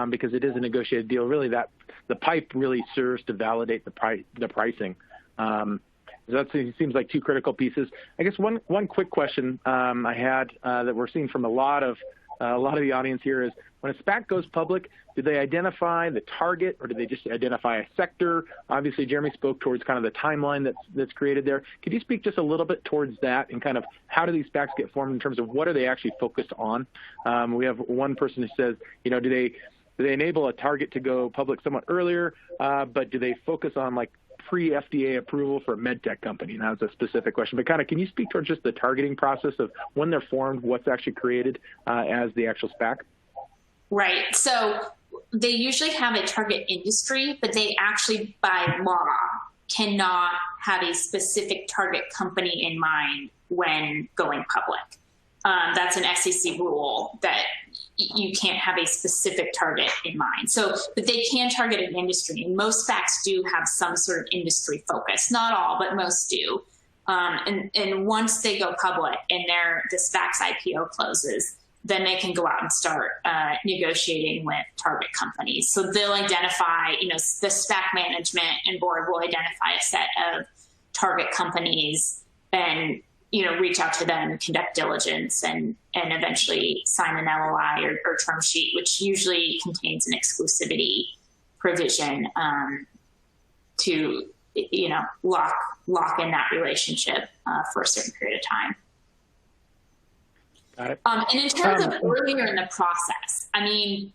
because it is a negotiated deal, really that the pipe really serves to validate the pricing. That seems like two critical pieces. I guess one quick question I had that we're seeing from a lot of the audience here is, when a SPAC goes public, do they identify the target, or do they just identify a sector? Obviously, Jeremy spoke towards kind of the timeline that's created there. Could you speak just a little bit towards that and kind of how do these SPACs get formed in terms of what are they actually focused on? We have one person who says, do they enable a target to go public somewhat earlier, but do they focus on like pre-FDA approval for a med tech company? And that's a specific question, but kind of, can you speak towards just the targeting process of when they're formed, what's actually created as the actual SPAC? Right. So they usually have a target industry, but they actually, by law, cannot have a specific target company in mind when going public. That's an SEC rule that you can't have a specific target in mind. So, but they can target an industry, and most SPACs do have some sort of industry focus. Not all, but most do. And once they go public and the SPAC's IPO closes, then they can go out and start negotiating with target companies. So they'll identify, the SPAC management and board will identify a set of target companies and, reach out to them, conduct diligence, and eventually sign an LOI or term sheet, which usually contains an exclusivity provision to, lock in that relationship for a certain period of time. Got it. And in terms of earlier in the process, I mean,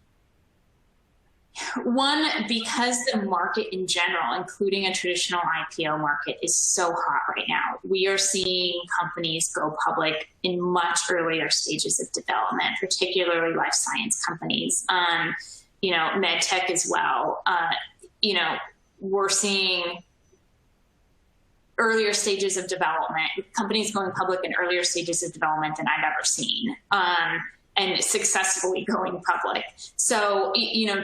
one, because the market in general, including a traditional IPO market, is so hot right now, we are seeing companies go public in much earlier stages of development, particularly life science companies, med tech as well. We're seeing earlier stages of development, companies going public in earlier stages of development than I've ever seen, and successfully going public. So,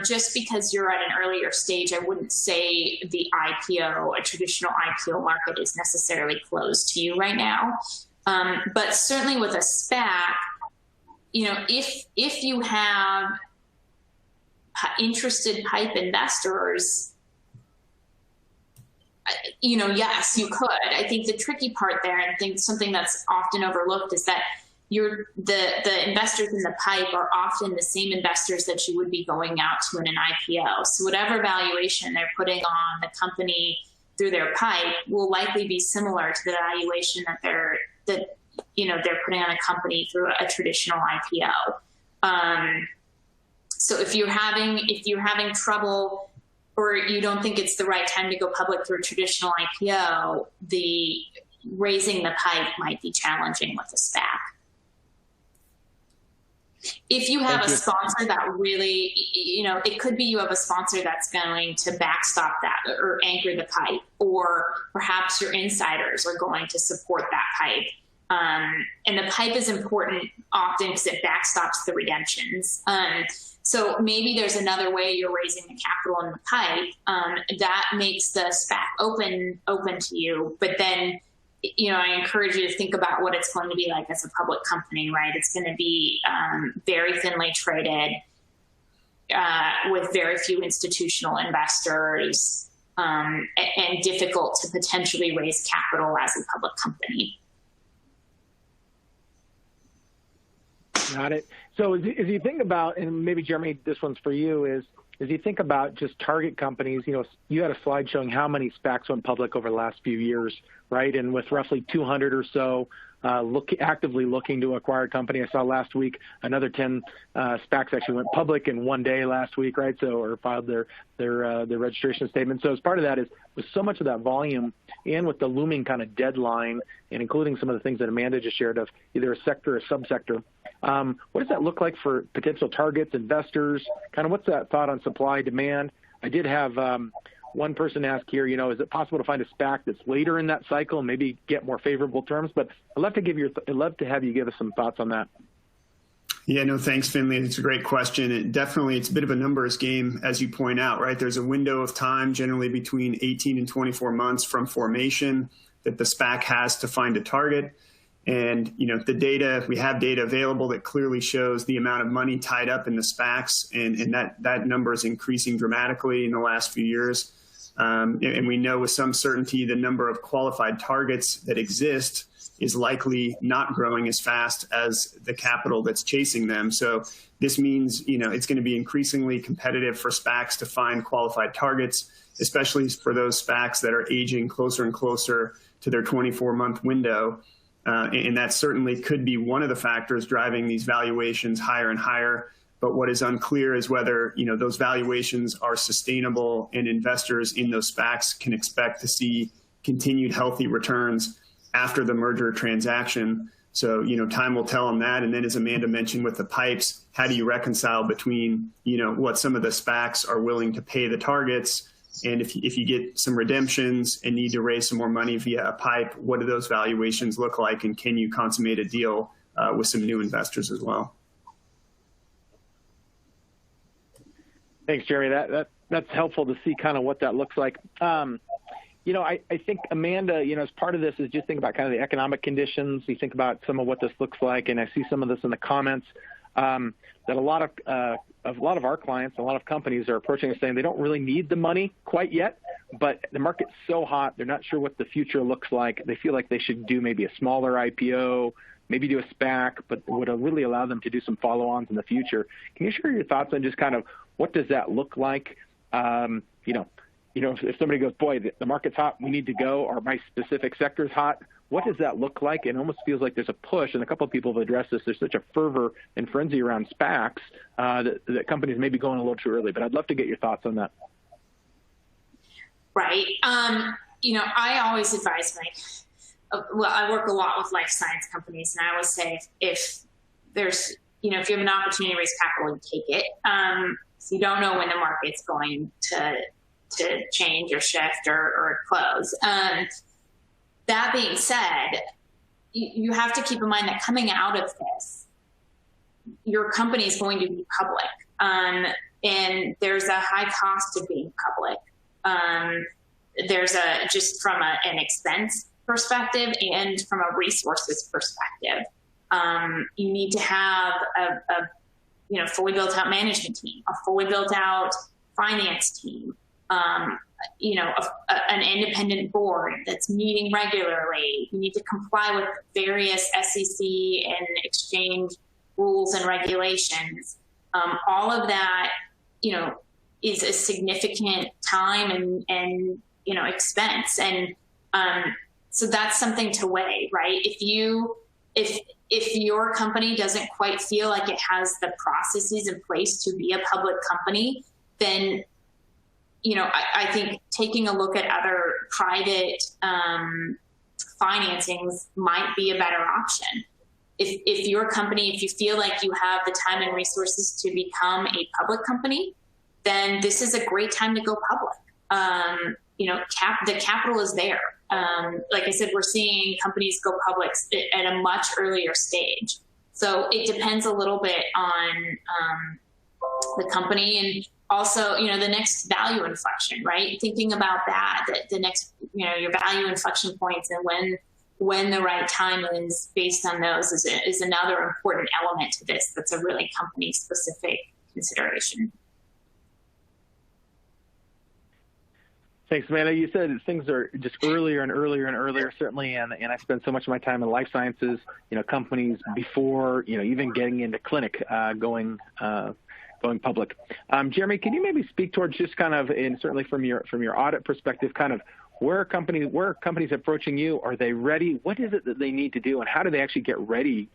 just because you're at an earlier stage, I wouldn't say the IPO, a traditional IPO market, is necessarily closed to you right now. But certainly with a SPAC, if you have interested PIPE investors, yes, you could. I think the tricky part there, and I think something that's often overlooked, is that the investors in the PIPE are often the same investors that you would be going out to in an IPO. So whatever valuation they're putting on the company through their PIPE will likely be similar to the valuation that they're putting on a company through a traditional IPO. So if you're having trouble, or you don't think it's the right time to go public through a traditional IPO, raising the PIPE might be challenging with a SPAC. If you have a sponsor that really, it could be you have a sponsor that's going to backstop that or anchor the PIPE, or perhaps your insiders are going to support that PIPE. And the PIPE is important often because it backstops the redemptions. So maybe there's another way you're raising the capital in the PIPE that makes the SPAC open to you. But then, I encourage you to think about what it's going to be like as a public company, right? It's going to be very thinly traded with very few institutional investors and difficult to potentially raise capital as a public company. Got it. So as you think about, and maybe Jeremy, this one's for you, is as you think about just target companies, you had a slide showing how many SPACs went public over the last few years, right? And with roughly 200 or so actively looking to acquire a company. I saw last week another 10 SPACs actually went public in one day last week, right? So, or filed their registration statement. So as part of that is with so much of that volume and with the looming kind of deadline and including some of the things that Amanda just shared of either a sector or subsector, what does that look like for potential targets, investors? Kind of what's that thought on supply, demand? I did have one person ask here, is it possible to find a SPAC that's later in that cycle and maybe get more favorable terms? But I'd love to have you give us some thoughts on that. Yeah, no, thanks, Finley. It's a great question. It's a bit of a numbers game, as you point out, right? There's a window of time, generally between 18 and 24 months from formation, that the SPAC has to find a target. And, we have data available that clearly shows the amount of money tied up in the SPACs, and that number is increasing dramatically in the last few years. And we know with some certainty the number of qualified targets that exist is likely not growing as fast as the capital that's chasing them. So this means, it's going to be increasingly competitive for SPACs to find qualified targets, especially for those SPACs that are aging closer and closer to their 24-month window. And that certainly could be one of the factors driving these valuations higher and higher. But what is unclear is whether, those valuations are sustainable and investors in those SPACs can expect to see continued healthy returns after the merger transaction. So, time will tell on that. And then as Amanda mentioned with the pipes, how do you reconcile between, what some of the SPACs are willing to pay the targets? And if you get some redemptions and need to raise some more money via a pipe, what do those valuations look like? And can you consummate a deal with some new investors as well? Thanks, Jeremy. That's helpful to see kind of what that looks like. I think, Amanda, as part of this is just think about kind of the economic conditions. You think about some of what this looks like, and I see some of this in the comments, that a lot of our clients, a lot of companies are approaching and saying they don't really need the money quite yet, but the market's so hot, they're not sure what the future looks like. They feel like they should do maybe a smaller IPO, maybe do a SPAC, but would really allow them to do some follow-ons in the future. Can you share your thoughts on just kind of what does that look like? If somebody goes, boy, the market's hot, we need to go, or my specific sector's hot, what does that look like? It almost feels like there's a push, and a couple of people have addressed this. There's such a fervor and frenzy around SPACs that companies may be going a little too early, but I'd love to get your thoughts on that. Right. I always advise I work a lot with life science companies, and I always say if there's, if you have an opportunity to raise capital, you take it. So you don't know when the market's going to change or shift or close. That being said, you have to keep in mind that coming out of this, your company is going to be public. And there's a high cost of being public. There's just from an expense perspective and from a resources perspective. You need to have a fully built out management team, a fully built out finance team, an independent board that's meeting regularly. You need to comply with various SEC and exchange rules and regulations. All of that, is a significant time and expense. And so that's something to weigh, right? If your company doesn't quite feel like it has the processes in place to be a public company, then I think taking a look at other private financings might be a better option. If your company, if you feel like you have the time and resources to become a public company, then this is a great time to go public. The capital is there. Like I said, we're seeing companies go public at a much earlier stage. So it depends a little bit on the company and also, the next value inflection, right? Thinking about that the next, your value inflection points and when the right time is based on those is another important element to this. That's a really company specific consideration. Thanks, Amanda. You said things are just earlier and earlier and earlier, certainly, and I spend so much of my time in life sciences, companies before, even getting into clinic, going public. Jeremy, can you maybe speak towards just kind of, and certainly from your audit perspective, kind of where are companies approaching you? Are they ready? What is it that they need to do, and how do they actually get ready,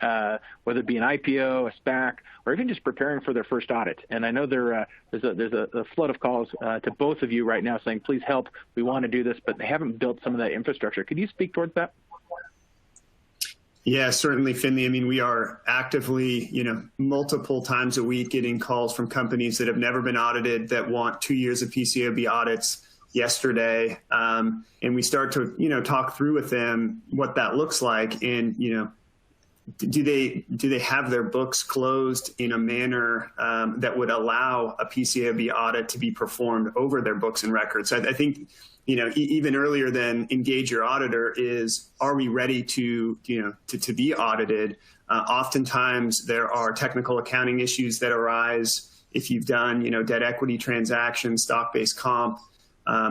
whether it be an IPO, a SPAC, or even just preparing for their first audit? And I know there's a flood of calls to both of you right now saying, please help, we want to do this, but they haven't built some of that infrastructure. Could you speak towards that? Yeah, certainly, Finley. I mean, we are actively, multiple times a week getting calls from companies that have never been audited that want 2 years of PCAOB audits yesterday. And we start to, talk through with them what that looks like. And, do they have their books closed in a manner that would allow a PCAOB audit to be performed over their books and records? I think, even earlier than engage your auditor is, are we ready to be audited? Oftentimes there are technical accounting issues that arise if you've done, debt equity transactions, stock-based comp,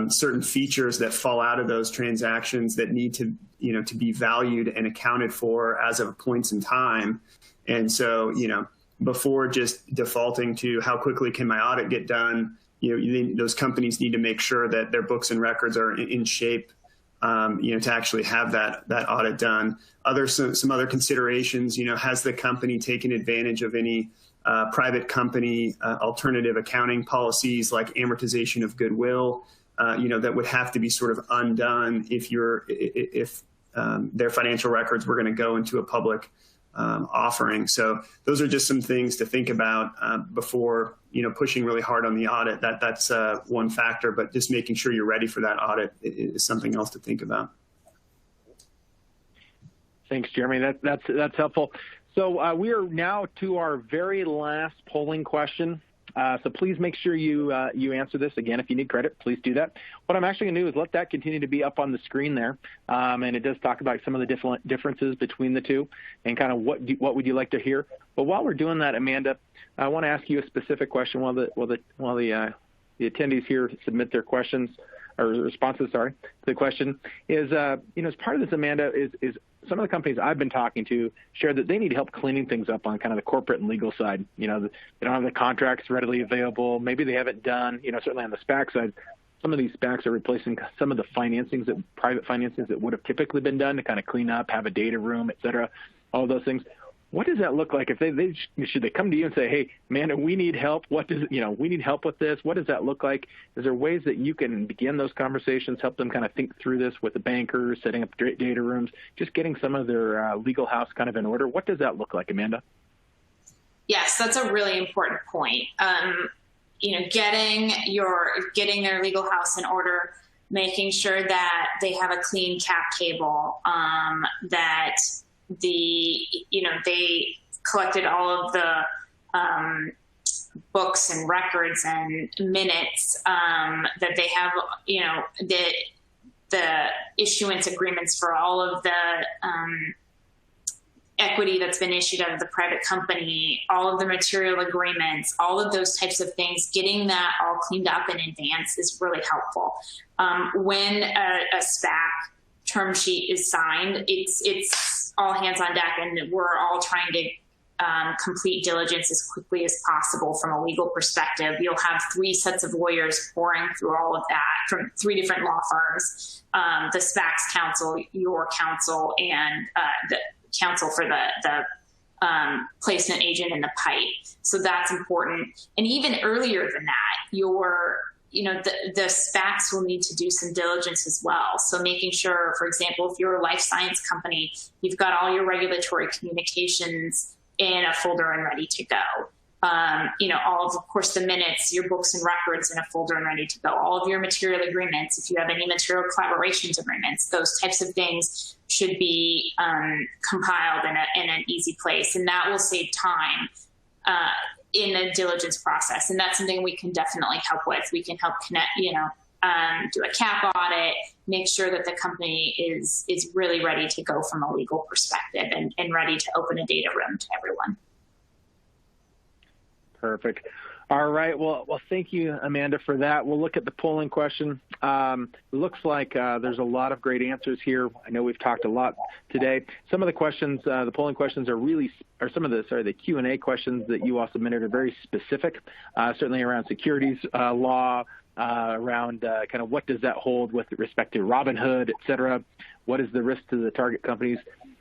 certain features that fall out of those transactions that need to, to be valued and accounted for as of points in time. And so, before just defaulting to how quickly can my audit get done, those companies need to make sure that their books and records are in shape, to actually have that audit done. Some other considerations, has the company taken advantage of any private company alternative accounting policies like amortization of goodwill? That would have to be sort of undone if their financial records were going to go into a public offering. So those are just some things to think about before, pushing really hard on the audit. That's one factor, but just making sure you're ready for that audit is something else to think about. Thanks, Jeremy. That's helpful. So we are now to our very last polling question. So please make sure you answer this. Again, if you need credit, please do that. What I'm actually going to do is let that continue to be up on the screen there. And it does talk about some of the differences between the two and kind of what would you like to hear. But while we're doing that, Amanda, I want to ask you a specific question while the attendees here submit their questions or responses, to the question is, as part of this, Amanda, is some of the companies I've been talking to share that they need help cleaning things up on kind of the corporate and legal side. They don't have the contracts readily available. Maybe they haven't done, certainly on the SPAC side, some of these SPACs are replacing some of the private financings that would have typically been done to kind of clean up, have a data room, et cetera, all those things. What does that look like if should they come to you and say, hey, Amanda, we need help? We need help with this. What does that look like? Is there ways that you can begin those conversations, help them kind of think through this with the bankers, setting up data rooms, just getting some of their legal house kind of in order? What does that look like, Amanda? Yes, that's a really important point. Getting their legal house in order, making sure that they have a clean cap table, that they collected all of the books and records and minutes, that they have, the issuance agreements for all of the equity that's been issued out of the private company, all of the material agreements, all of those types of things. Getting that all cleaned up in advance is really helpful. When a SPAC term sheet is signed, it's all hands on deck, and we're all trying to complete diligence as quickly as possible from a legal perspective. You'll have 3 sets of lawyers pouring through all of that from 3 different law firms, the SPAC's counsel, your counsel, and the counsel for the placement agent in the pipe. So that's important. And even earlier than that, the SPACs will need to do some diligence as well. So making sure, for example, if you're a life science company, you've got all your regulatory communications in a folder and ready to go. All of course, the minutes, your books and records in a folder and ready to go. All of your material agreements, if you have any material collaborations agreements, those types of things should be compiled in an easy place. And that will save time in the diligence process. And that's something we can definitely help with. We can help connect, do a cap audit, make sure that the company is really ready to go from a legal perspective and ready to open a data room to everyone. Perfect. All right. Well, thank you, Amanda, for that. We'll look at the polling question. It looks like there's a lot of great answers here. I know we've talked a lot today. Some of the questions, the polling questions the Q&A questions that you all submitted are very specific, certainly around securities law, around kind of what does that hold with respect to Robinhood, et cetera. What is the risk to the target companies?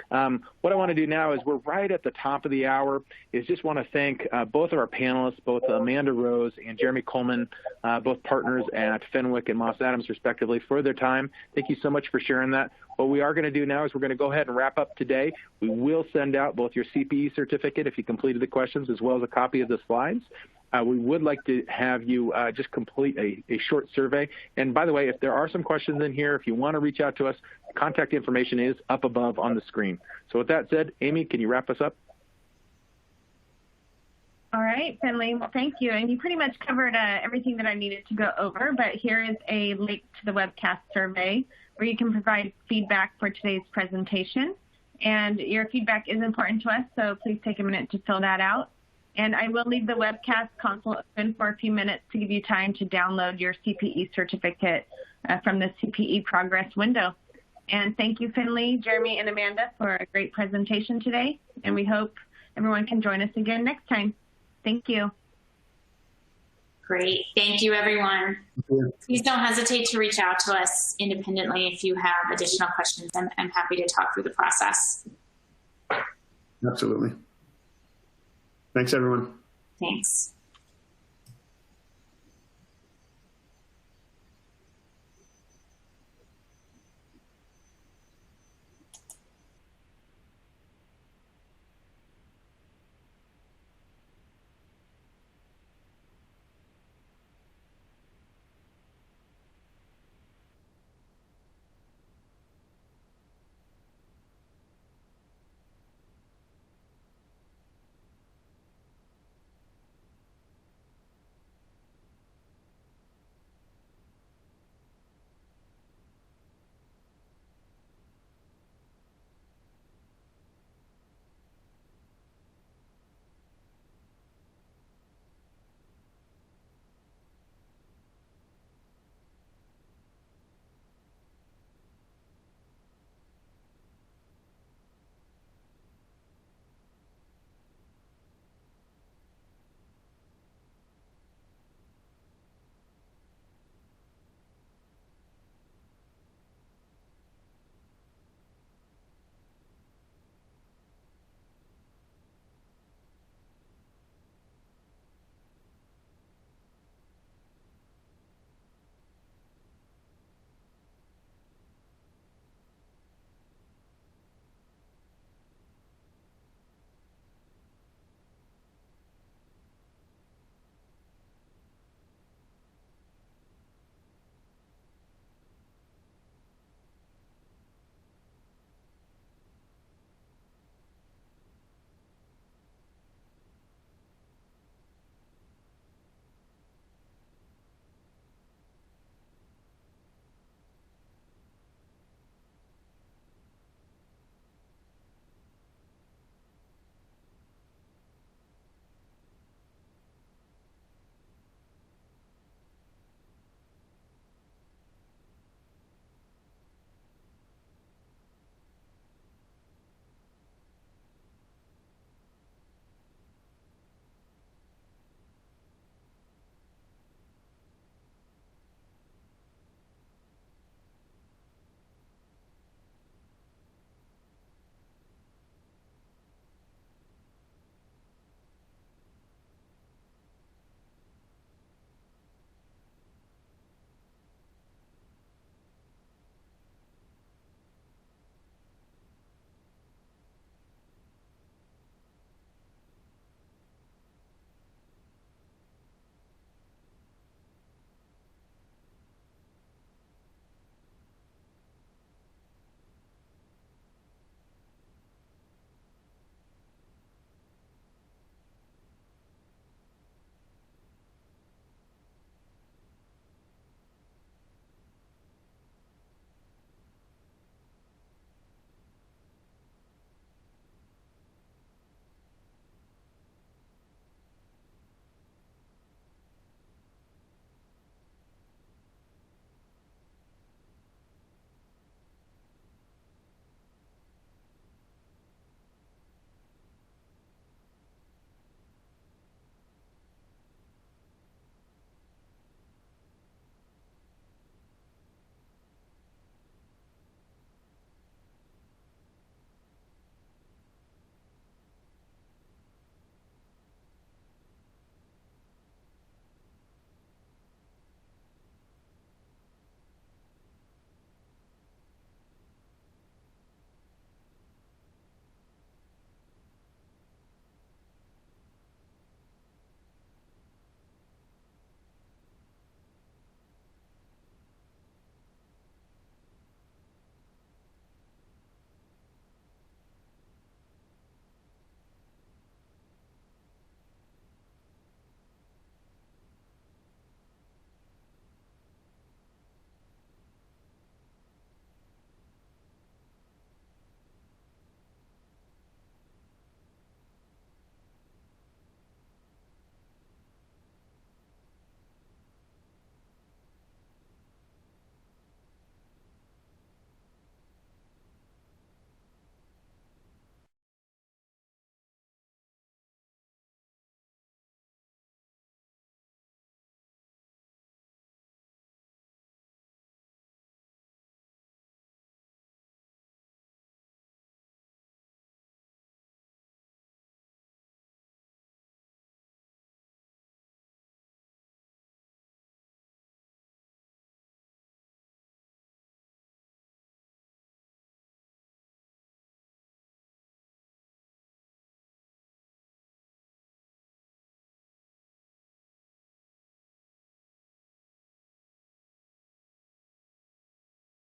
What I want to do now is we're right at the top of the hour, is just want to thank both of our panelists, both Amanda Rose and Jeremy Coleman, both partners at Fenwick and Moss Adams, respectively, for their time. Thank you so much for sharing that. What we are going to do now is we're going to go ahead and wrap up today. We will send out both your CPE certificate if you completed the questions, as well as a copy of the slides. We would like to have you just complete a short survey. And by the way, if there are some questions in here, if you want to reach out to us, contact information is up above on the screen. So with that said, Amy, can you wrap us up? All right, Finley. Well, thank you. And you pretty much covered everything that I needed to go over, but here is a link to the webcast survey where you can provide feedback for today's presentation. And your feedback is important to us, so please take a minute to fill that out. And I will leave the webcast console open for a few minutes to give you time to download your CPE certificate from the CPE progress window. And thank you, Finley, Jeremy, and Amanda, for a great presentation today. And we hope everyone can join us again next time. Thank you. Great. Thank you, everyone. Please don't hesitate to reach out to us independently if you have additional questions. I'm happy to talk through the process. Absolutely. Thanks, everyone. Thanks.